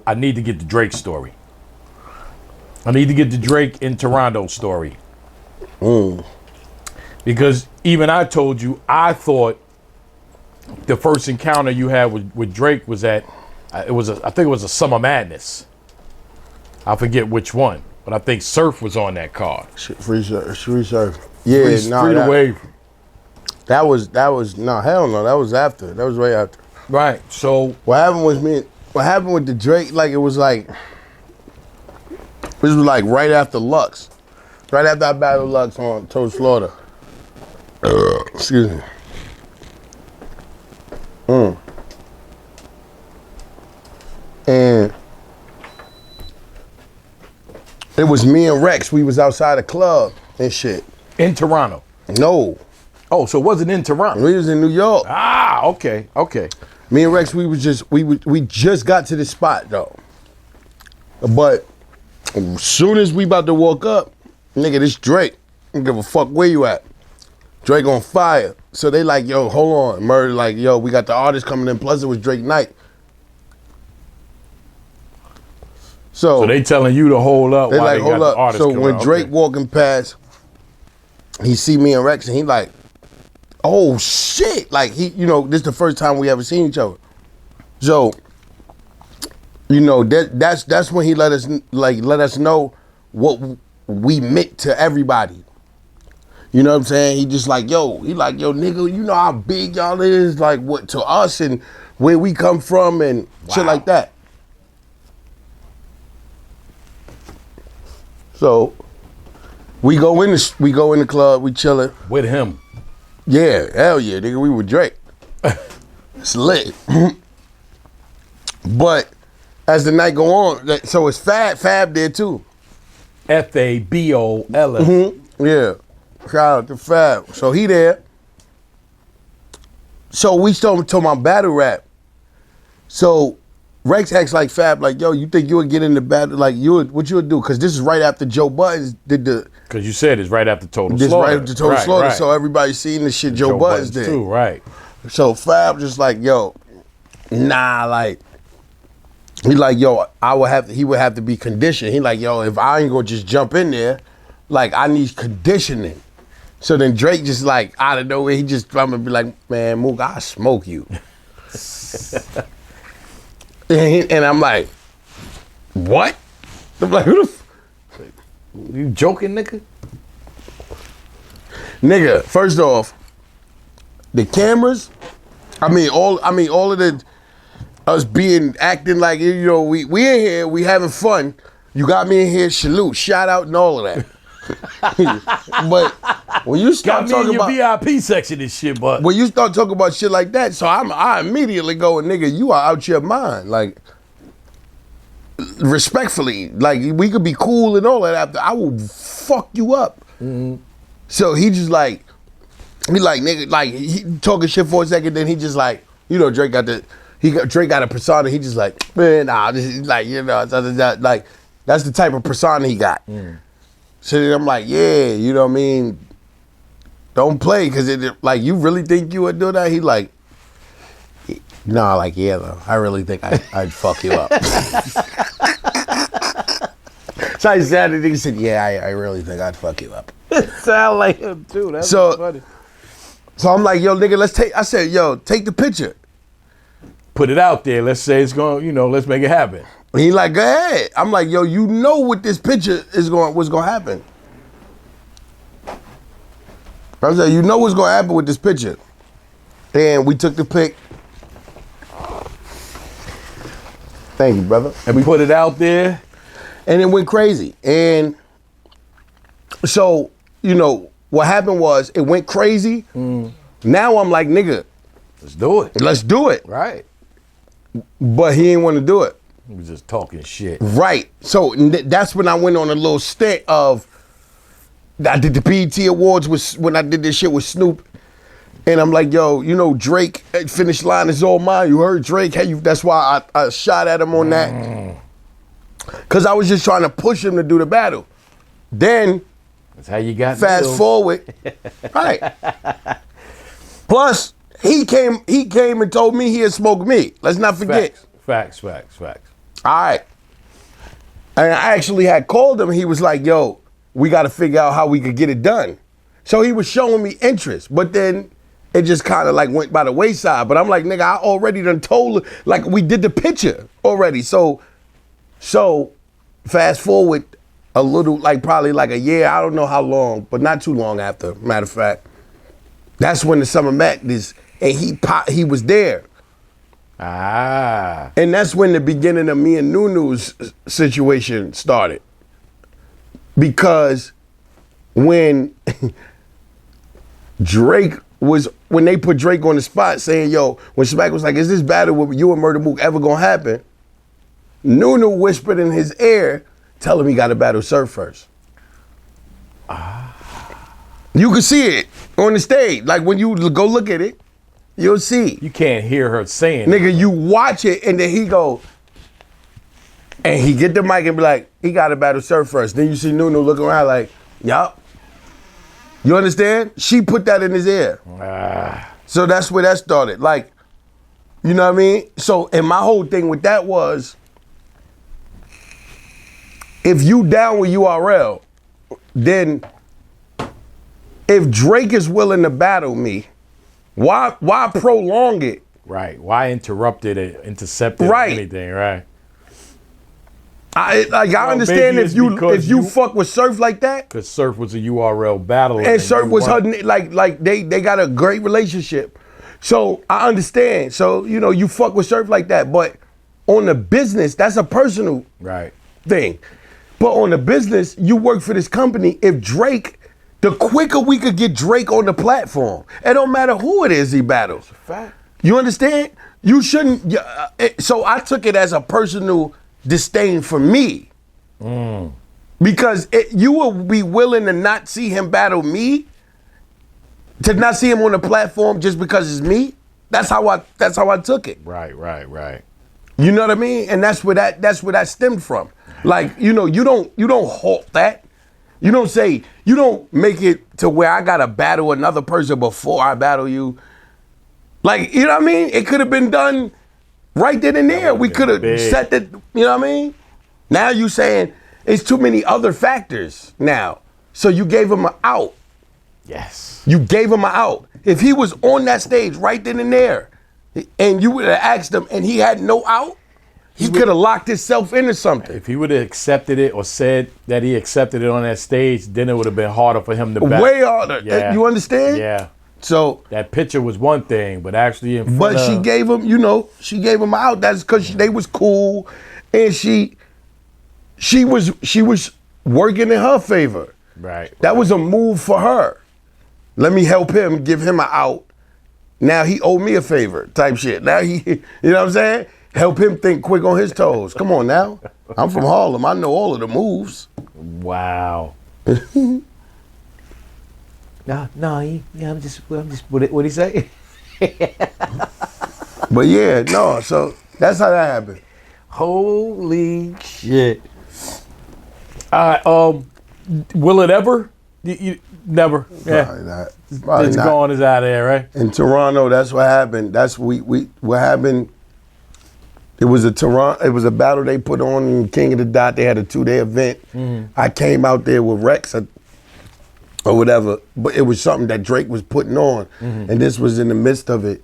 I need to get the Drake story. I need to get the Drake in Toronto story. Because even I told you, I thought the first encounter you had with Drake was I think it was a Summer Madness. I forget which one, but I think Surf was on that card. Free Surf. Yeah, Free the Wave. That was no, hell no, that was after. That was way after. Right. So what happened with the Drake, like it was like right after Lux. Right after I battled Lux on Toast Slaughter. Excuse me. And it was me and Rex. We was outside the club and shit. In Toronto? No. Oh, so it wasn't in Toronto? We was in New York. Ah, okay. Me and Rex, we just got to the spot though. But as soon as we about to walk up, nigga, this Drake. I don't give a fuck where you at. Drake on fire. So they like, yo, hold on. Murda like, yo, we got the artist coming in. Plus it was Drake night. So they telling you to hold up they while like, they hold got up. the artist So coming when out. Drake walking past, he see me and Rex and he like, oh shit. Like he, this is the first time we ever seen each other. So, that's when he let us know what we meant to everybody. You know what I'm saying? He just like, yo, nigga, you know how big y'all is, like what to us and where we come from and shit like that. So we go in the club, we chilling. With him. Yeah, hell yeah, nigga, we were Drake. It's lit. But as the night go on, so it's Fab there too. Fabol. Yeah. Shout out to Fab. So he there. So we started talking about battle rap. So Rex acts like Fab, like, yo, you think you would get in the battle, like what you would do? Because this is right after Joe Buttons did the. Because you said it's right after Total Slaughter. This right after Total Slaughter, right. so everybody seen the shit Joe Buttons did. Too, right. So Fab just like, yo, nah, like, he like, yo, he would have to be conditioned. He like, yo, if I ain't gonna just jump in there, like, I need conditioning. So then Drake just like, out of nowhere, I'm gonna be like, man, Mook, I'll smoke you. and I'm like, what? I'm like, who the you joking, nigga? Nigga, first off, the cameras, all of the us acting like, we in here, we having fun. You got me in here, salute, shout out and all of that. But when you start talking about your VIP section and shit, but when you start talking about shit like that, so I immediately go, nigga, you are out your mind. Like, respectfully, like, we could be cool and all that after, I will fuck you up. Mm-hmm. So he just like, nigga, like, he talking shit for a second, then he just like, Drake got a persona, he just like, man, nah, this is like, like, that's the type of persona he got. Mm. So then I'm like, yeah, you know what I mean? Don't play, because like, you really think you would do that? He like, nah, like, yeah, though. I really think I'd fuck you up. So I said, and he said, yeah, I really think I'd fuck you up. It sound like him too. That's funny. So I'm like, yo, nigga, I said, yo, take the picture. Put it out there. Let's say it's going, let's make it happen. He like, go ahead. I'm like, yo, you know what this picture what's gonna happen. I said, you know what's gonna happen with this picture. And we took the pic. Thank you, brother. And we put it out there. And it went crazy. And so, what happened was, it went crazy. Mm. Now I'm like, nigga, let's do it. Let's do it. Right. But he didn't want to do it. He was just talking shit. Right. So that's when I went on a little stint of, I did the BET Awards when I did this shit with Snoop. And I'm like, yo, Drake, finish line is all mine. You heard Drake. Hey, that's why I shot at him on that. Because I was just trying to push him to do the battle. Then, that's how you got fast forward. Right. Plus, he came and told me he had smoked me. Let's not forget. Facts. all right. And I actually had called him. He was like, yo, we got to figure out how we could get it done. So he was showing me interest, but then it just kind of like went by the wayside. But I'm like, nigga, I already done told, like we did the picture already. So fast forward a little, like probably like a year, I don't know how long, but not too long after, matter of fact. That's when the Summer Madness, and he was there. Ah. And that's when the beginning of me and Noo-Noo's situation started. Because when when they put Drake on the spot saying, yo, when Smack was like, is this battle with you and Murda Mook ever gonna happen? Noo-Noo whispered in his ear, tell him he gotta battle Surf first. You can see it on the stage. Like when you go look at it, you'll see. You can't hear her saying Nigga, you watch it and then he go, and he get the mic and be like, he gotta battle Surf first. Then you see Noo-Noo looking around like, yup. You understand? She put that in his ear. So that's where that started. Like, you know what I mean? So, and my whole thing with that was, if you down with URL, then if Drake is willing to battle me, why prolong it? Right. Why interrupt it, intercept it, Right. anything, right? I understand if you fuck with Surf like that. Because Surf was a URL battle. And Surf was her, like they got a great relationship. So I understand. So, you know, you fuck with Surf like that. But on the business, that's a personal thing. But on the business, you work for this company. If Drake, the quicker we could get Drake on the platform, it don't matter who it is he battles. Fact. You understand? You shouldn't. So I took it as a personal disdain for me. Because you will be willing to not see him battle me, to not see him on the platform just because it's me. That's how I took it. Right. You know what I mean? And that's where that stemmed from. Like, you know, you don't halt that. You don't make it to where I gotta battle another person before I battle you. Like, you know what I mean? It could have been done right then and there. We could have set it, you know what I mean? Now you saying it's too many other factors now. So you gave him an out. Yes. You gave him an out. If he was on that stage right then and there, and you would have asked him and he had no out, he could have locked himself into something. If he would have accepted it or said that he accepted it on that stage, then it would have been harder for him to battle. Way harder. Yeah. You understand? Yeah. So that picture was one thing, but actually in front But she gave him, you know, she gave him out. That's because they was cool, and she was working in her favor. Right. That was a move for her. Let me help him, give him an out. Now he owe me a favor, type shit. Now he, you know what I'm saying? Help him think quick on his toes. Come on now. I'm from Harlem. I know all of the moves. Wow. I'm just what he say? But yeah, no, so that's how that happened. Holy shit. Will it ever? You never. Yeah. Probably not. Probably It's not. gone, is out of there, right? In Toronto, that's what happened. That's what happened. It was a battle they put on in King of the Dot. They had a 2-day event. I came out there with Rex or whatever, but it was something that Drake was putting on. And this was in the midst of it,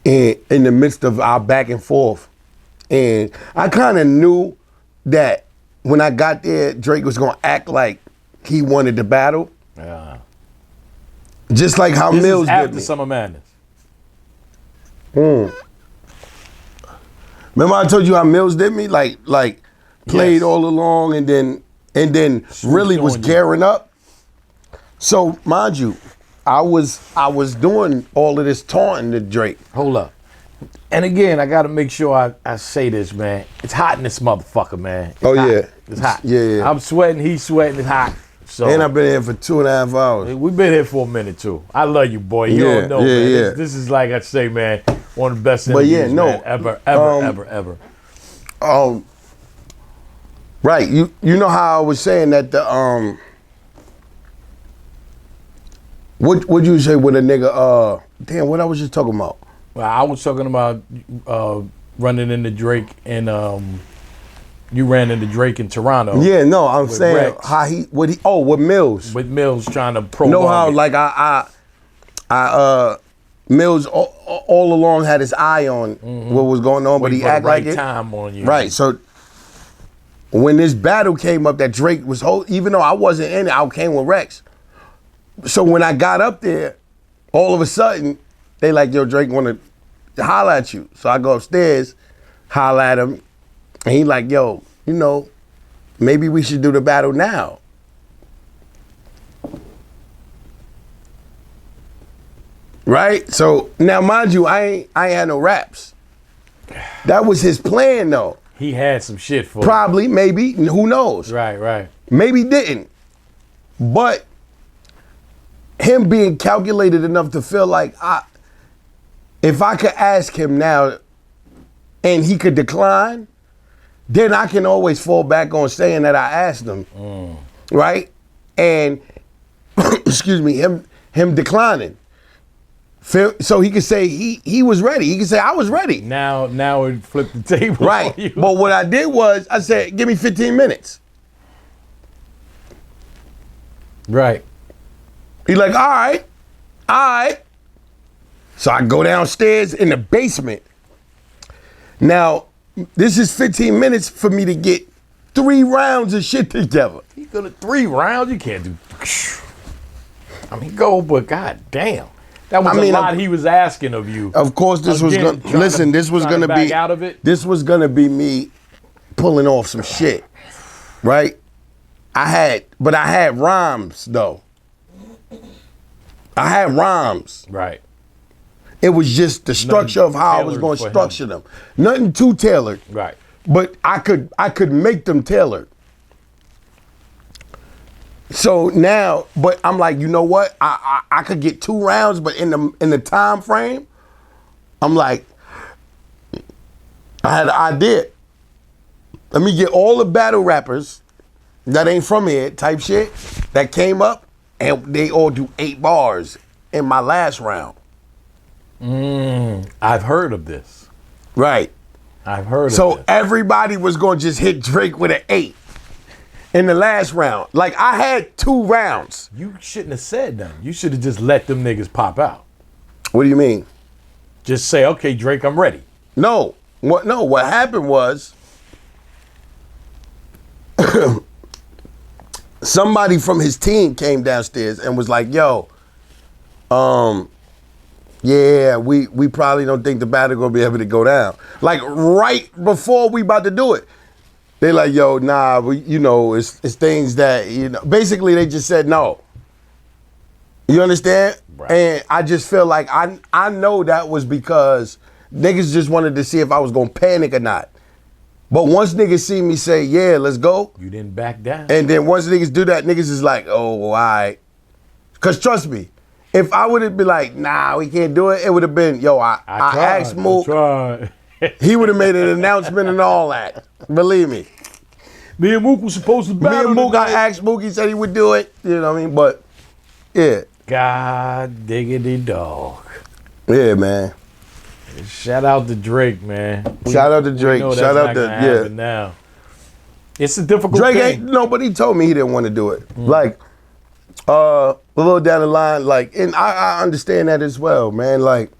and in the midst of our back and forth. And I kind of knew that when I got there, Drake was gonna act like he wanted to battle. Yeah. Just like how This Mills is did after me. Summer Madness. Remember I told you how Mills did me? Like played Yes. all along and then really was on you. gearing up. So mind you, I was doing all of this taunting to Drake. Hold up. And again, I got to make sure I say this, man. It's hot in this motherfucker, man. It's hot. Yeah. It's hot. Yeah. I'm sweating. He's sweating. It's hot. So And I've been here for 2.5 hours. we've been here for a minute too. I love you, boy. You Yeah, don't know, yeah, man. yeah. This is like I say, man. One of the best But interviews, yeah, no, man, ever. Right. You know how I was saying that the what you say with a nigga damn, what I was just talking about? Well, I was talking about running into Drake and You ran into Drake in Toronto. Yeah, no, I'm saying Rex. how with Mills. With Mills trying to prolong Know how it. like Mills all along had his eye on what was going on, but Waiting he for the act right like it. time on you. Right. So when this battle came up that Drake was even though I wasn't in it, I came with Rex. So when I got up there, all of a sudden they like, yo, Drake want to holler at you. So I go upstairs, holler at him, and he like, yo, you know, maybe we should do the battle now. Right? So now mind you, I ain't had no raps. That was his plan though. He had some shit for Probably, maybe, who knows? Right. Maybe didn't. But him being calculated enough to feel like if I could ask him now and he could decline, then I can always fall back on saying that I asked him. Right? And excuse me, him declining. So he could say he was ready. He could say I was ready. Now it flipped the table. Right. On you. But what I did was I said, give me 15 minutes. Right. He like, all right. So I go downstairs in the basement. Now, this is 15 minutes for me to get 3 rounds of shit together. He could have 3 rounds. You can't do. I mean, go, but god damn. That was a lot he was asking of you. Of course, this was going to listen. This was going to be out of it. This was going to be me pulling off some shit, right? I had rhymes though. I had rhymes. Right. It was just the structure of how I was going to structure them. Nothing too tailored. Right. But I could make them tailored. So now, but I'm like, you know what? I could get 2 rounds, but in the time frame, I'm like, I had an idea. Let me get all the battle rappers that ain't from here type shit that came up, and they all do 8 bars in my last round. I've heard of this. Right. I've heard of this. So everybody was going to just hit Drake with an 8 in the last round. Like, I had 2 rounds. You shouldn't have said nothing. You should have just let them niggas pop out. What do you mean? Just say, okay, Drake, I'm ready. No. What happened was somebody from his team came downstairs and was like, yo, yeah, we probably don't think the battle gonna be able to go down. Like right before we about to do it. They like, yo, nah, it's things that, basically they just said no. You understand? Right. And I just feel like I know that was because niggas just wanted to see if I was gonna panic or not. But once niggas see me say, yeah, let's go. You didn't back down. And then once niggas do that, niggas is like, oh, all right. Cause trust me, if I would have been like, nah, we can't do it, it would have been, yo, I asked Mook. He would have made an announcement and all that. Believe me. Me and Mook was supposed to battle. Me and Mook, I asked Mook, he said he would do it. You know what I mean? But, yeah. God diggity dog. Yeah, man. Shout out to Drake, man. Shout out to Drake. Shout out to, now. It's a difficult Drake thing. but he told me he didn't want to do it. Like, a little down the line, like, and I understand that as well, man. Like,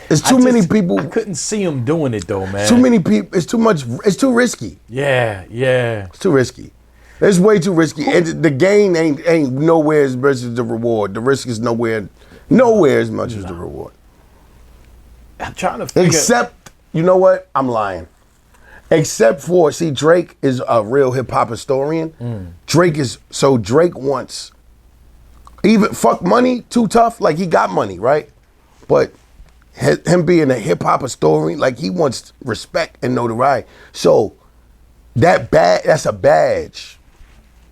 it's too many people. I couldn't see him doing it though, man. Too many people. It's too much. It's too risky. Yeah. It's too risky. It's way too risky. And the gain ain't nowhere as much as the reward. The risk is nowhere as much as the reward. I'm trying to figure. Except, you know what? I'm lying. Except for, see, Drake is a real hip hop historian. Drake wants, even fuck money, too tough. Like, he got money, right? But him being a hip hop historian, like, he wants respect and notoriety. So that's a badge.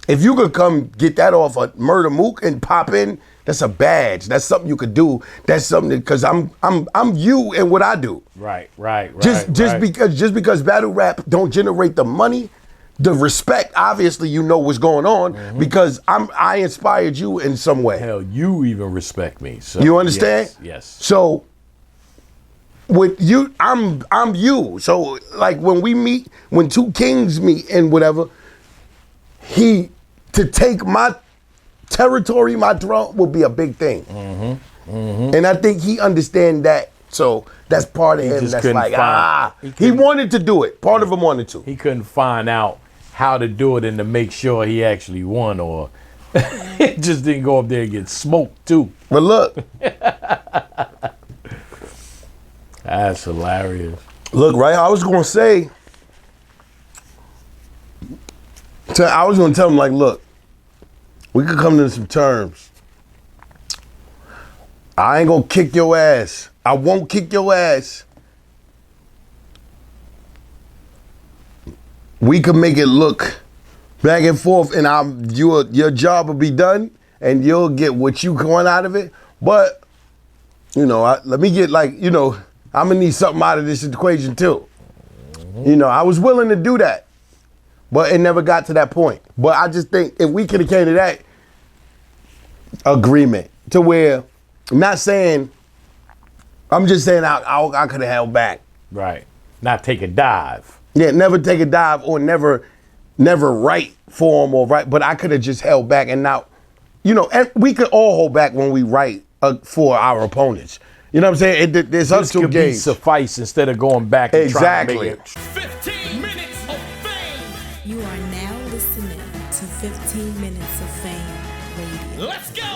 If you could come get that off a Murda Mook and pop in, that's a badge. That's something you could do. That's something because I'm you and what I do. Right. Just because battle rap don't generate the money, the respect. Obviously, you know what's going on because I inspired you in some way. Hell, you even respect me. So you understand? Yes. So with you, I'm you. So like when we meet, when two kings meet and whatever, to take my territory, my throne will be a big thing. And I think he understand that. So that's part of him. just That's couldn't like, find- he wanted to do it. Part of him wanted to. He couldn't find out how to do it and to make sure he actually won, or it just didn't go up there and get smoked too. But look, That's hilarious. look, right? I was gonna say, I was gonna tell him like, look, we could come to some terms. I ain't gonna kick your ass. I won't kick your ass. We could make it look back and forth, and your job will be done, and you'll get what you want out of it. But let me get I'm gonna need something out of this equation too. I was willing to do that, but it never got to that point. But I just think if we could have came to that agreement to where, I'm not saying, I'm just saying I could have held back. Right. Not take a dive. Yeah, never take a dive or never write for him or write, but I could have just held back and now, and we could all hold back when we write for our opponents. You know what I'm saying? There's up This to could be games. suffice instead of going back and Exactly. trying to make it. 15 minutes of fame. You are now listening to 15 Minutes of Fame Radio. Let's go.